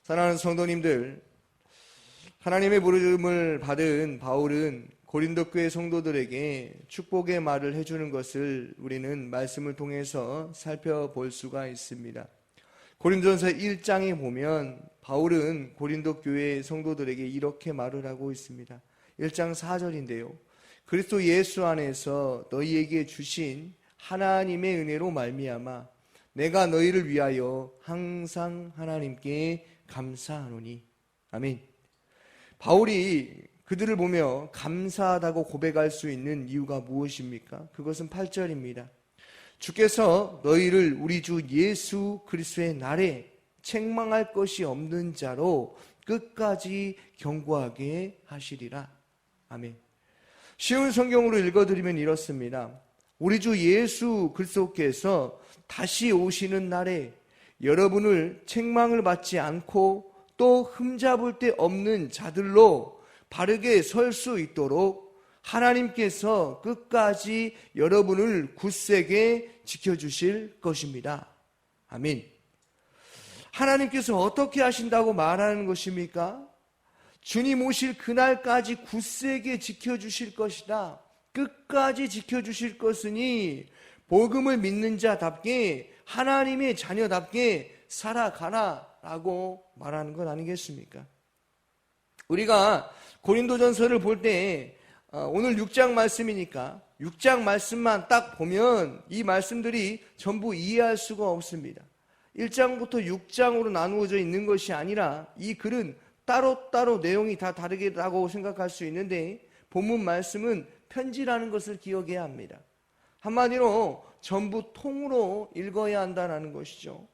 사랑하는 성도님들, 하나님의 부름을 받은 바울은 고린도 교회 성도들에게 축복의 말을 해주는 것을 우리는 말씀을 통해서 살펴볼 수가 있습니다. 고린도전서 1장에 보면 바울은 고린도 교회 성도들에게 이렇게 말을 하고 있습니다. 1장 4절인데요. 그리스도 예수 안에서 너희에게 주신 하나님의 은혜로 말미암아 내가 너희를 위하여 항상 하나님께 감사하노니. 아멘. 바울이 그들을 보며 감사하다고 고백할 수 있는 이유가 무엇입니까? 그것은 8절입니다. 주께서 너희를 우리 주 예수 그리스도의 날에 책망할 것이 없는 자로 끝까지 경고하게 하시리라. 아멘. 쉬운 성경으로 읽어드리면 이렇습니다. 우리 주 예수 그리스도께서 다시 오시는 날에 여러분을 책망을 받지 않고 또 흠잡을 데 없는 자들로 바르게 설 수 있도록 하나님께서 끝까지 여러분을 굳세게 지켜주실 것입니다. 아멘. 하나님께서 어떻게 하신다고 말하는 것입니까? 주님 오실 그날까지 굳세게 지켜주실 것이다. 끝까지 지켜주실 것이니 복음을 믿는 자답게 하나님의 자녀답게 살아가라 라고 말하는 것 아니겠습니까? 우리가 고린도전서를 볼 때 오늘 6장 말씀이니까 6장 말씀만 딱 보면 이 말씀들이 전부 이해할 수가 없습니다. 1장부터 6장으로 나누어져 있는 것이 아니라 이 글은 따로따로 내용이 다 다르다고 생각할 수 있는데 본문 말씀은 편지라는 것을 기억해야 합니다. 한마디로 전부 통으로 읽어야 한다는 것이죠.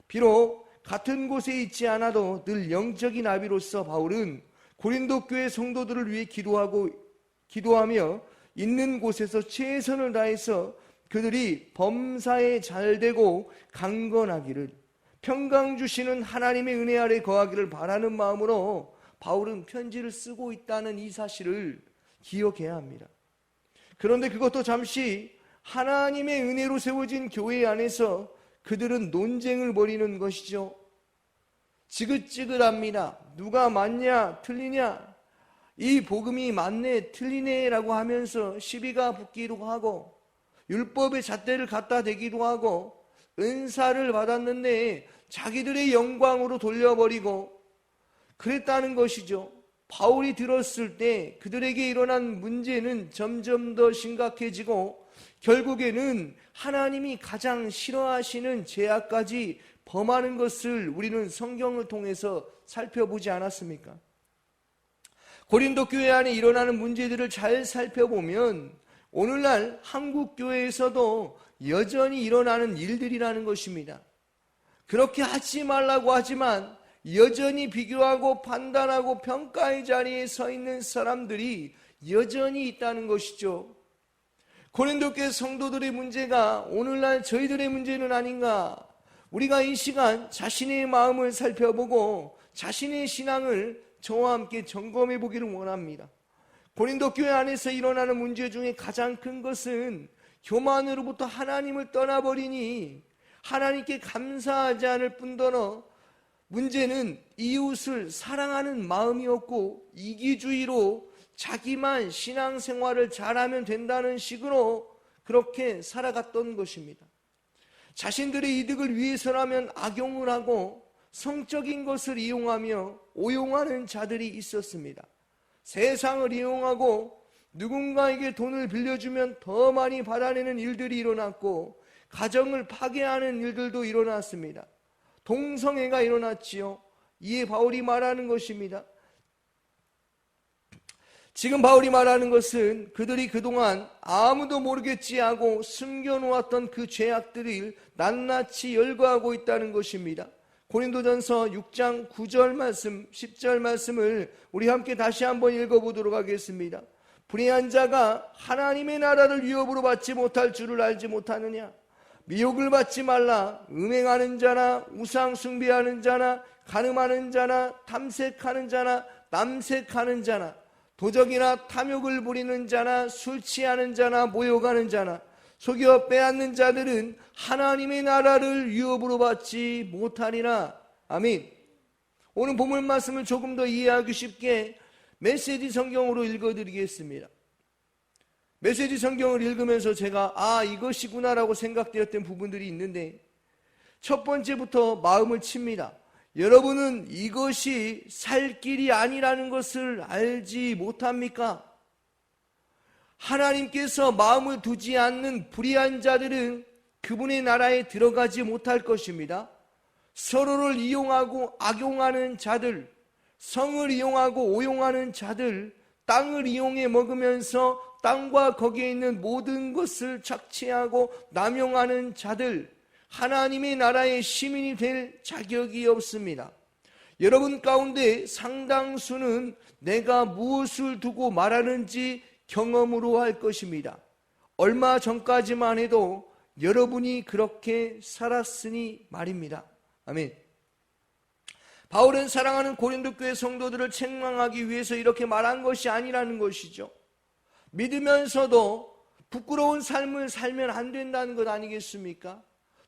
비록 같은 곳에 있지 않아도 늘 영적인 아비로서 바울은 고린도 교회 성도들을 위해 기도하며 있는 곳에서 최선을 다해서 그들이 범사에 잘되고 강건하기를 평강 주시는 하나님의 은혜 아래 거하기를 바라는 마음으로 바울은 편지를 쓰고 있다는 이 사실을 기억해야 합니다. 그런데 그것도 잠시 하나님의 은혜로 세워진 교회 안에서 그들은 논쟁을 벌이는 것이죠. 지긋지긋합니다. 누가 맞냐 틀리냐, 이 복음이 맞네 틀리네 라고 하면서 시비가 붙기도 하고 율법의 잣대를 갖다 대기도 하고 은사를 받았는데 자기들의 영광으로 돌려버리고 그랬다는 것이죠. 바울이 들었을 때 그들에게 일어난 문제는 점점 더 심각해지고 결국에는 하나님이 가장 싫어하시는 죄악까지 범하는 것을 우리는 성경을 통해서 살펴보지 않았습니까? 고린도 교회 안에 일어나는 문제들을 잘 살펴보면 오늘날 한국 교회에서도 여전히 일어나는 일들이라는 것입니다. 그렇게 하지 말라고 하지만 여전히 비교하고 판단하고 평가의 자리에 서 있는 사람들이 여전히 있다는 것이죠. 고린도 교회 성도들의 문제가 오늘날 저희들의 문제는 아닌가? 우리가 이 시간 자신의 마음을 살펴보고 자신의 신앙을 저와 함께 점검해 보기를 원합니다. 고린도 교회 안에서 일어나는 문제 중에 가장 큰 것은 교만으로부터 하나님을 떠나버리니 하나님께 감사하지 않을 뿐더러 문제는 이웃을 사랑하는 마음이었고 이기주의로 자기만 신앙생활을 잘하면 된다는 식으로 그렇게 살아갔던 것입니다. 자신들의 이득을 위해서라면 악용을 하고 성적인 것을 이용하며 오용하는 자들이 있었습니다. 세상을 이용하고 누군가에게 돈을 빌려주면 더 많이 받아내는 일들이 일어났고 가정을 파괴하는 일들도 일어났습니다. 동성애가 일어났지요. 이에 바울이 말하는 것입니다. 지금 바울이 말하는 것은 그들이 그동안 아무도 모르겠지 하고 숨겨놓았던 그 죄악들을 낱낱이 열거하고 있다는 것입니다. 고린도전서 6장 9절 말씀, 10절 말씀을 우리 함께 다시 한번 읽어보도록 하겠습니다. 불의한 자가 하나님의 나라를 위협으로 받지 못할 줄을 알지 못하느냐? 미혹을 받지 말라. 음행하는 자나 우상 숭배하는 자나 간음하는 자나 탐색하는 자나 남색하는 자나 도적이나 탐욕을 부리는 자나 술 취하는 자나 모욕하는 자나 속여 빼앗는 자들은 하나님의 나라를 위협으로 받지 못하리라. 아멘. 오늘 본문 말씀을 조금 더 이해하기 쉽게 메시지 성경으로 읽어드리겠습니다. 메시지 성경을 읽으면서 제가 이것이구나라고 생각되었던 부분들이 있는데, 첫 번째부터 마음을 칩니다. 여러분은 이것이 살 길이 아니라는 것을 알지 못합니까? 하나님께서 마음을 두지 않는 불의한 자들은 그분의 나라에 들어가지 못할 것입니다. 서로를 이용하고 악용하는 자들, 성을 이용하고 오용하는 자들, 땅을 이용해 먹으면서 땅과 거기에 있는 모든 것을 착취하고 남용하는 자들, 하나님의 나라의 시민이 될 자격이 없습니다. 여러분 가운데 상당수는 내가 무엇을 두고 말하는지 경험으로 할 것입니다. 얼마 전까지만 해도 여러분이 그렇게 살았으니 말입니다. 아멘. 바울은 사랑하는 고린도 교회 성도들을 책망하기 위해서 이렇게 말한 것이 아니라는 것이죠. 믿으면서도 부끄러운 삶을 살면 안 된다는 것 아니겠습니까?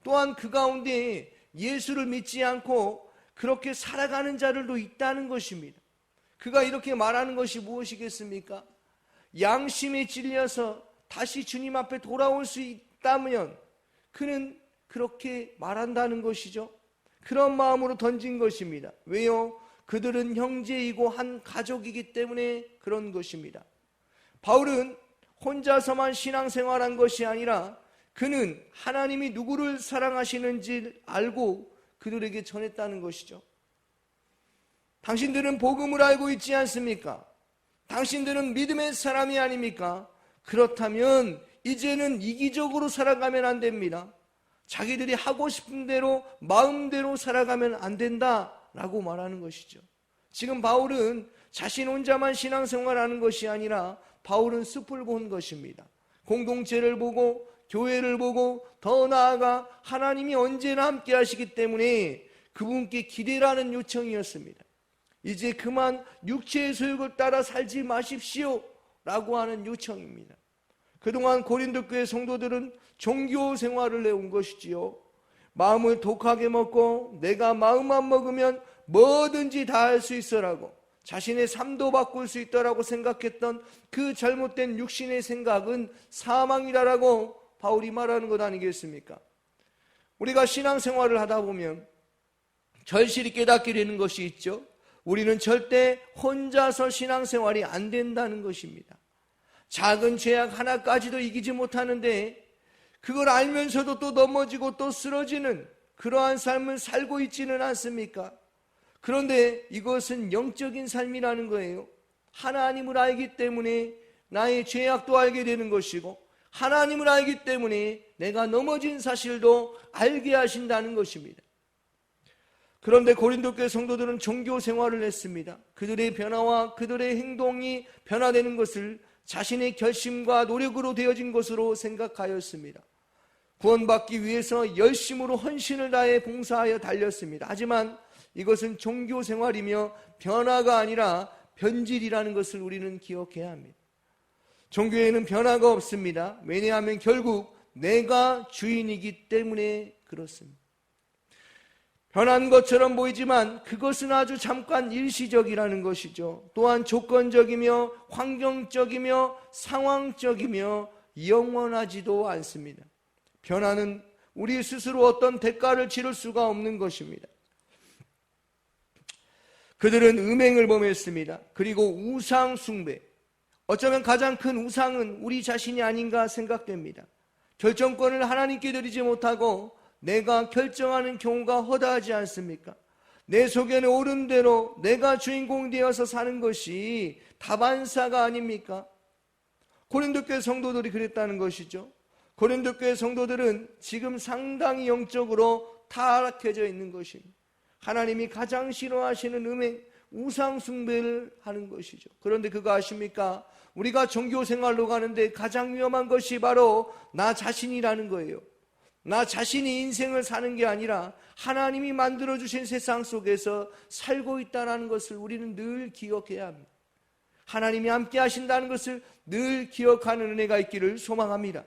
또한 그 가운데 예수를 믿지 않고 그렇게 살아가는 자들도 있다는 것입니다. 그가 이렇게 말하는 것이 무엇이겠습니까? 양심에 찔려서 다시 주님 앞에 돌아올 수 있다면 그는 그렇게 말한다는 것이죠. 그런 마음으로 던진 것입니다. 왜요? 그들은 형제이고 한 가족이기 때문에 그런 것입니다. 바울은 혼자서만 신앙생활한 것이 아니라 그는 하나님이 누구를 사랑하시는지 알고 그들에게 전했다는 것이죠. 당신들은 복음을 알고 있지 않습니까? 당신들은 믿음의 사람이 아닙니까? 그렇다면 이제는 이기적으로 살아가면 안 됩니다. 자기들이 하고 싶은 대로 마음대로 살아가면 안 된다라고 말하는 것이죠. 지금 바울은 자신 혼자만 신앙생활하는 것이 아니라 바울은 숲을 본 것입니다. 공동체를 보고 교회를 보고 더 나아가 하나님이 언제나 함께 하시기 때문에 그분께 기대라는 요청이었습니다. 이제 그만 육체의 소욕을 따라 살지 마십시오 라고 하는 요청입니다. 그동안 고린도 교회 성도들은 종교 생활을 해온 것이지요. 마음을 독하게 먹고 내가 마음만 먹으면 뭐든지 다 할 수 있어라고 자신의 삶도 바꿀 수 있다라고 생각했던 그 잘못된 육신의 생각은 사망이라고 바울이 말하는 것 아니겠습니까? 우리가 신앙생활을 하다 보면 절실히 깨닫게 되는 것이 있죠. 우리는 절대 혼자서 신앙생활이 안 된다는 것입니다. 작은 죄악 하나까지도 이기지 못하는데 그걸 알면서도 또 넘어지고 또 쓰러지는 그러한 삶을 살고 있지는 않습니까? 그런데 이것은 영적인 삶이라는 거예요. 하나님을 알기 때문에 나의 죄악도 알게 되는 것이고 하나님을 알기 때문에 내가 넘어진 사실도 알게 하신다는 것입니다. 그런데 고린도 교회 성도들은 종교 생활을 했습니다. 그들의 변화와 그들의 행동이 변화되는 것을 자신의 결심과 노력으로 되어진 것으로 생각하였습니다. 구원받기 위해서 열심으로 헌신을 다해 봉사하여 달렸습니다. 하지만 이것은 종교 생활이며 변화가 아니라 변질이라는 것을 우리는 기억해야 합니다. 종교에는 변화가 없습니다. 왜냐하면 결국 내가 주인이기 때문에 그렇습니다. 변한 것처럼 보이지만 그것은 아주 잠깐 일시적이라는 것이죠. 또한 조건적이며 환경적이며 상황적이며 영원하지도 않습니다. 변화는 우리 스스로 어떤 대가를 치를 수가 없는 것입니다. 그들은 음행을 범했습니다. 그리고 우상 숭배. 어쩌면 가장 큰 우상은 우리 자신이 아닌가 생각됩니다. 결정권을 하나님께 드리지 못하고 내가 결정하는 경우가 허다하지 않습니까? 내 속에는 옳은 대로 내가 주인공 되어서 사는 것이 다반사가 아닙니까? 고린도 교회 성도들이 그랬다는 것이죠. 고린도 교회 성도들은 지금 상당히 영적으로 타락해져 있는 것입니다. 하나님이 가장 싫어하시는 음행, 우상 숭배를 하는 것이죠. 그런데 그거 아십니까? 우리가 종교 생활로 가는데 가장 위험한 것이 바로 나 자신이라는 거예요. 나 자신이 인생을 사는 게 아니라 하나님이 만들어주신 세상 속에서 살고 있다는 것을 우리는 늘 기억해야 합니다. 하나님이 함께 하신다는 것을 늘 기억하는 은혜가 있기를 소망합니다.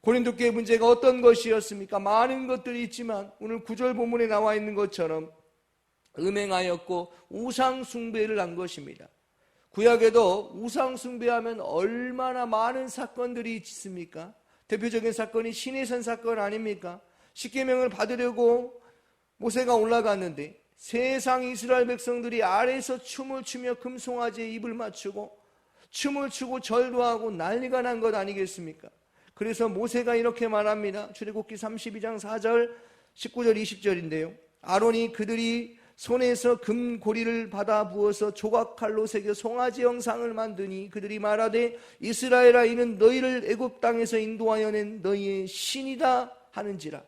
고린도 교회 문제가 어떤 것이었습니까? 많은 것들이 있지만 오늘 9절 본문에 나와 있는 것처럼 음행하였고 우상 숭배를 한 것입니다. 구약에도 우상 숭배하면 얼마나 많은 사건들이 있습니까? 대표적인 사건이 시내산 사건 아닙니까? 십계명을 받으려고 모세가 올라갔는데 세상 이스라엘 백성들이 아래에서 춤을 추며 금송아지에 입을 맞추고 춤을 추고 절도 하고 난리가 난 것 아니겠습니까? 그래서 모세가 이렇게 말합니다. 출애굽기 32장 4절 19절 20절인데요 아론이 그들이 손에서 금고리를 받아 부어서 조각칼로 새겨 송아지 형상을 만드니 그들이 말하되 이스라엘아 이는 너희를 애굽 땅에서 인도하여 낸 너희의 신이다 하는지라.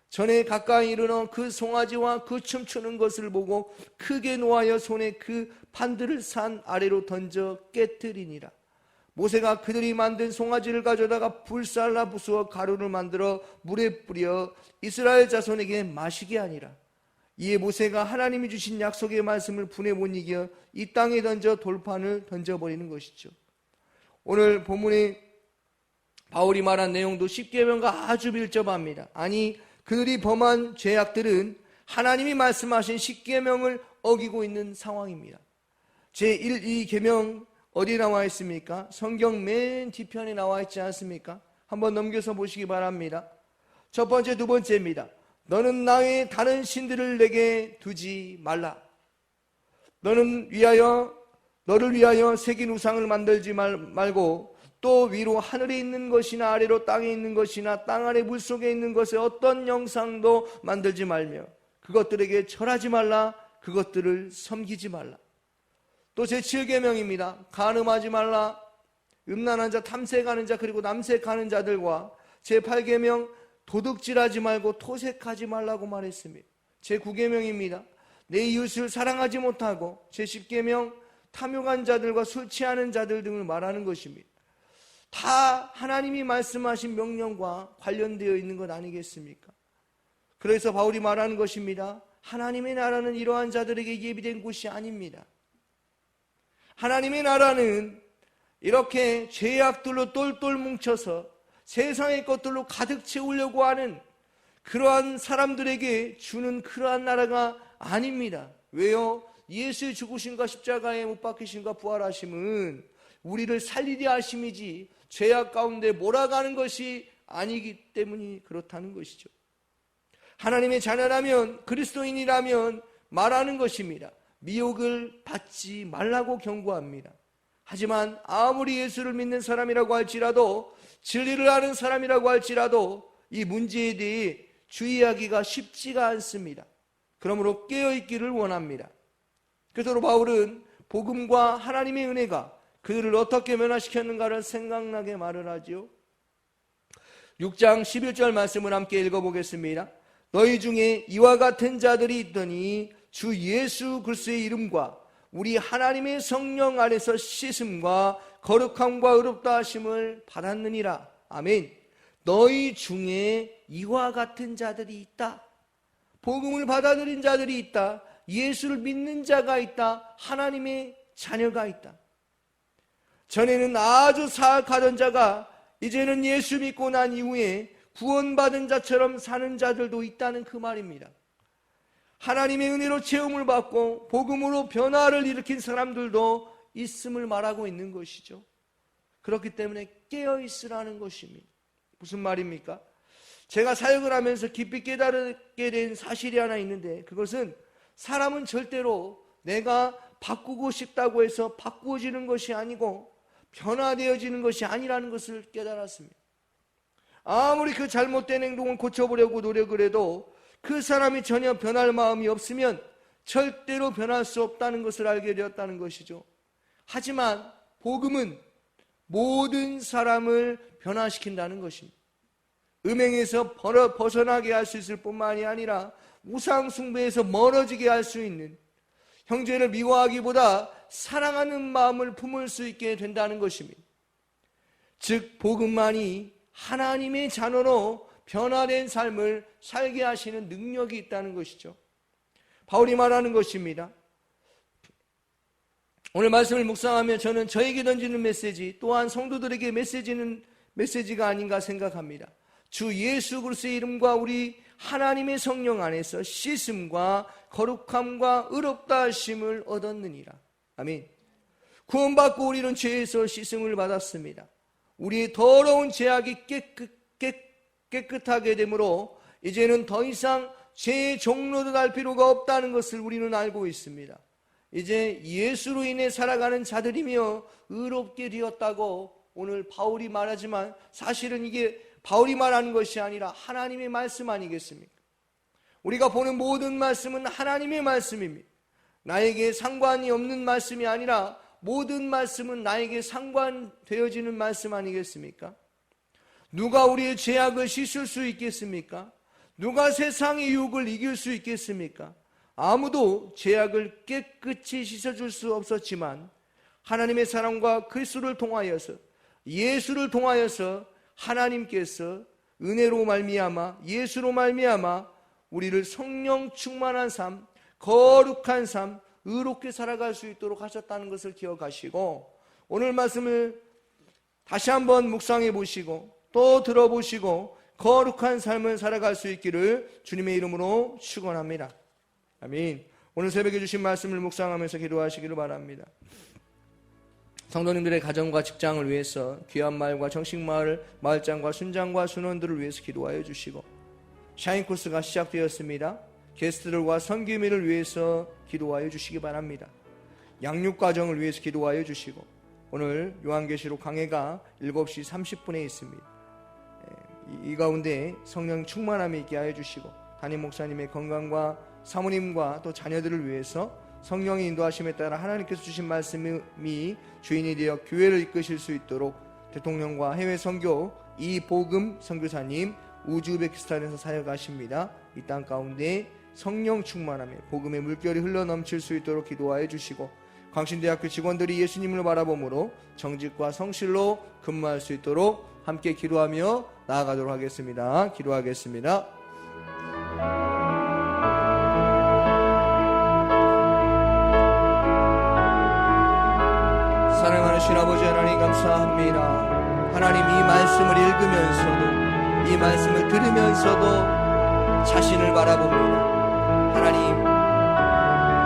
전에 가까이 이르러 그 송아지와 그 춤추는 것을 보고 크게 노하여 손에 그 판들을 산 아래로 던져 깨뜨리니라. 모세가 그들이 만든 송아지를 가져다가 불살라 부수어 가루를 만들어 물에 뿌려 이스라엘 자손에게 마시게 하니라. 이에 모세가 하나님이 주신 약속의 말씀을 분에 못 이겨 이 땅에 던져 돌판을 던져버리는 것이죠. 오늘 본문에 바울이 말한 내용도 십계명과 아주 밀접합니다. 아니 그들이 범한 죄악들은 하나님이 말씀하신 십계명을 어기고 있는 상황입니다. 제1, 2계명 어디에 나와 있습니까? 성경 맨 뒤편에 나와 있지 않습니까? 한번 넘겨서 보시기 바랍니다. 첫 번째, 두 번째입니다. 너는 나의 다른 신들을 내게 두지 말라. 너를 위하여 새긴 우상을 만들지 말고 또 위로 하늘에 있는 것이나 아래로 땅에 있는 것이나 땅 아래 물속에 있는 것의 어떤 형상도 만들지 말며 그것들에게 절하지 말라. 그것들을 섬기지 말라. 또 제7계명입니다. 간음하지 말라. 음란한 자, 탐색하는 자, 그리고 남색하는 자들과 제8계명 도둑질하지 말고 토색하지 말라고 말했습니다. 제9계명입니다. 내 이웃을 사랑하지 못하고 제10계명 탐욕한 자들과 술 취하는 자들 등을 말하는 것입니다. 다 하나님이 말씀하신 명령과 관련되어 있는 것 아니겠습니까? 그래서 바울이 말하는 것입니다. 하나님의 나라는 이러한 자들에게 예비된 곳이 아닙니다. 하나님의 나라는 이렇게 죄악들로 똘똘 뭉쳐서 세상의 것들로 가득 채우려고 하는 그러한 사람들에게 주는 그러한 나라가 아닙니다. 왜요? 예수의 죽으심과 십자가에 못 박히심과 부활하심은 우리를 살리려 하심이지 죄악 가운데 몰아가는 것이 아니기 때문이 그렇다는 것이죠. 하나님의 자녀라면, 그리스도인이라면 말하는 것입니다. 미혹을 받지 말라고 경고합니다. 하지만 아무리 예수를 믿는 사람이라고 할지라도, 진리를 아는 사람이라고 할지라도 이 문제에 대해 주의하기가 쉽지가 않습니다. 그러므로 깨어있기를 원합니다. 그래서 바울은 복음과 하나님의 은혜가 그들을 어떻게 변화시켰는가를 생각나게 말을 하지요. 6장 11절 말씀을 함께 읽어보겠습니다. 너희 중에 이와 같은 자들이 있더니 주 예수 그리스도의 이름과 우리 하나님의 성령 안에서 씻음과 거룩함과 의롭다 하심을 받았느니라. 아멘. 너희 중에 이와 같은 자들이 있다. 복음을 받아들인 자들이 있다. 예수를 믿는 자가 있다. 하나님의 자녀가 있다. 전에는 아주 사악하던 자가 이제는 예수 믿고 난 이후에 구원받은 자처럼 사는 자들도 있다는 그 말입니다. 하나님의 은혜로 체험을 받고 복음으로 변화를 일으킨 사람들도 있음을 말하고 있는 것이죠. 그렇기 때문에 깨어있으라는 것입니다. 무슨 말입니까? 제가 사역을 하면서 깊이 깨달게 된 사실이 하나 있는데, 그것은 사람은 절대로 내가 바꾸고 싶다고 해서 바꾸어지는 것이 아니고 변화되어지는 것이 아니라는 것을 깨달았습니다. 아무리 그 잘못된 행동을 고쳐보려고 노력을 해도 그 사람이 전혀 변할 마음이 없으면 절대로 변할 수 없다는 것을 알게 되었다는 것이죠. 하지만 복음은 모든 사람을 변화시킨다는 것입니다. 음행에서 벗어나게 할 수 있을 뿐만이 아니라 우상 숭배에서 멀어지게 할 수 있는, 형제를 미워하기보다 사랑하는 마음을 품을 수 있게 된다는 것입니다. 즉 복음만이 하나님의 자녀로 변화된 삶을 살게 하시는 능력이 있다는 것이죠. 바울이 말하는 것입니다. 오늘 말씀을 묵상하며 저는 저에게 던지는 메시지, 또한 성도들에게 메시지가 아닌가 생각합니다. 주 예수 그리스도의 이름과 우리 하나님의 성령 안에서 씻음과 거룩함과 의롭다 하심을 얻었느니라. 아멘. 구원받고 우리는 죄에서 씻음을 받았습니다. 우리의 더러운 죄악이 깨끗하게 되므로 이제는 더 이상 죄의 종로도 날 필요가 없다는 것을 우리는 알고 있습니다. 이제 예수로 인해 살아가는 자들이며 의롭게 되었다고 오늘 바울이 말하지만 사실은 이게 바울이 말하는 것이 아니라 하나님의 말씀 아니겠습니까? 우리가 보는 모든 말씀은 하나님의 말씀입니다. 나에게 상관이 없는 말씀이 아니라 모든 말씀은 나에게 상관되어지는 말씀 아니겠습니까? 누가 우리의 죄악을 씻을 수 있겠습니까? 누가 세상의 유혹을 이길 수 있겠습니까? 아무도 죄악을 깨끗이 씻어줄 수 없었지만 하나님의 사랑과 그리스도를 통하여서 예수를 통하여서 하나님께서 은혜로 말미암아 예수로 말미암아 우리를 성령 충만한 삶, 거룩한 삶, 의롭게 살아갈 수 있도록 하셨다는 것을 기억하시고 오늘 말씀을 다시 한번 묵상해 보시고 또 들어보시고 거룩한 삶을 살아갈 수 있기를 주님의 이름으로 축원합니다. 아멘. 오늘 새벽에 주신 말씀을 묵상하면서 기도하시기를 바랍니다. 성도님들의 가정과 직장을 위해서 귀한 마을과 정식마을, 마을장과 순장과 순원들을 위해서 기도하여 주시고 샤인코스가 시작되었습니다. 게스트들과 선교민을 위해서 기도하여 주시기 바랍니다. 양육과정을 위해서 기도하여 주시고 오늘 요한계시록 강해가 7시 30분에 있습니다. 이 가운데 성령 충만함이 있게 하여 주시고 담임 목사님의 건강과 사모님과 또 자녀들을 위해서 성령의 인도하심에 따라 하나님께서 주신 말씀이 주인이 되어 교회를 이끄실 수 있도록 대통령과 해외 선교 이복음 선교사님 우즈베키스탄에서 사역하십니다. 이 땅 가운데 성령 충만함에 복음의 물결이 흘러넘칠 수 있도록 기도하여 주시고 광신대학교 직원들이 예수님을 바라봄으로 정직과 성실로 근무할 수 있도록 함께 기도하며 나아가도록 하겠습니다. 기도하겠습니다. 사랑하는 신아버지 하나님 감사합니다. 하나님 이 말씀을 읽으면서도 이 말씀을 들으면서도 자신을 바라봅니다. 하나님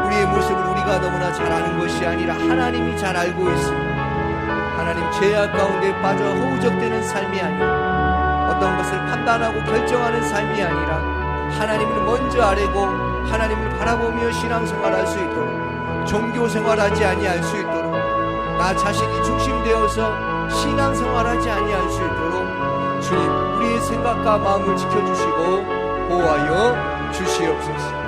우리의 모습을 우리가 너무나 잘 아는 것이 아니라 하나님이 잘 알고 있습니다. 하나님 죄악 가운데 빠져 허우적대는 삶이 아니라 어떤 것을 판단하고 결정하는 삶이 아니라 하나님을 먼저 아뢰고 하나님을 바라보며 신앙생활할 수 있도록 종교생활하지 아니할 수 있도록 나 자신이 중심되어서 신앙생활하지 아니할 수 있도록 주님 우리의 생각과 마음을 지켜주시고 보호하여 주시옵소서.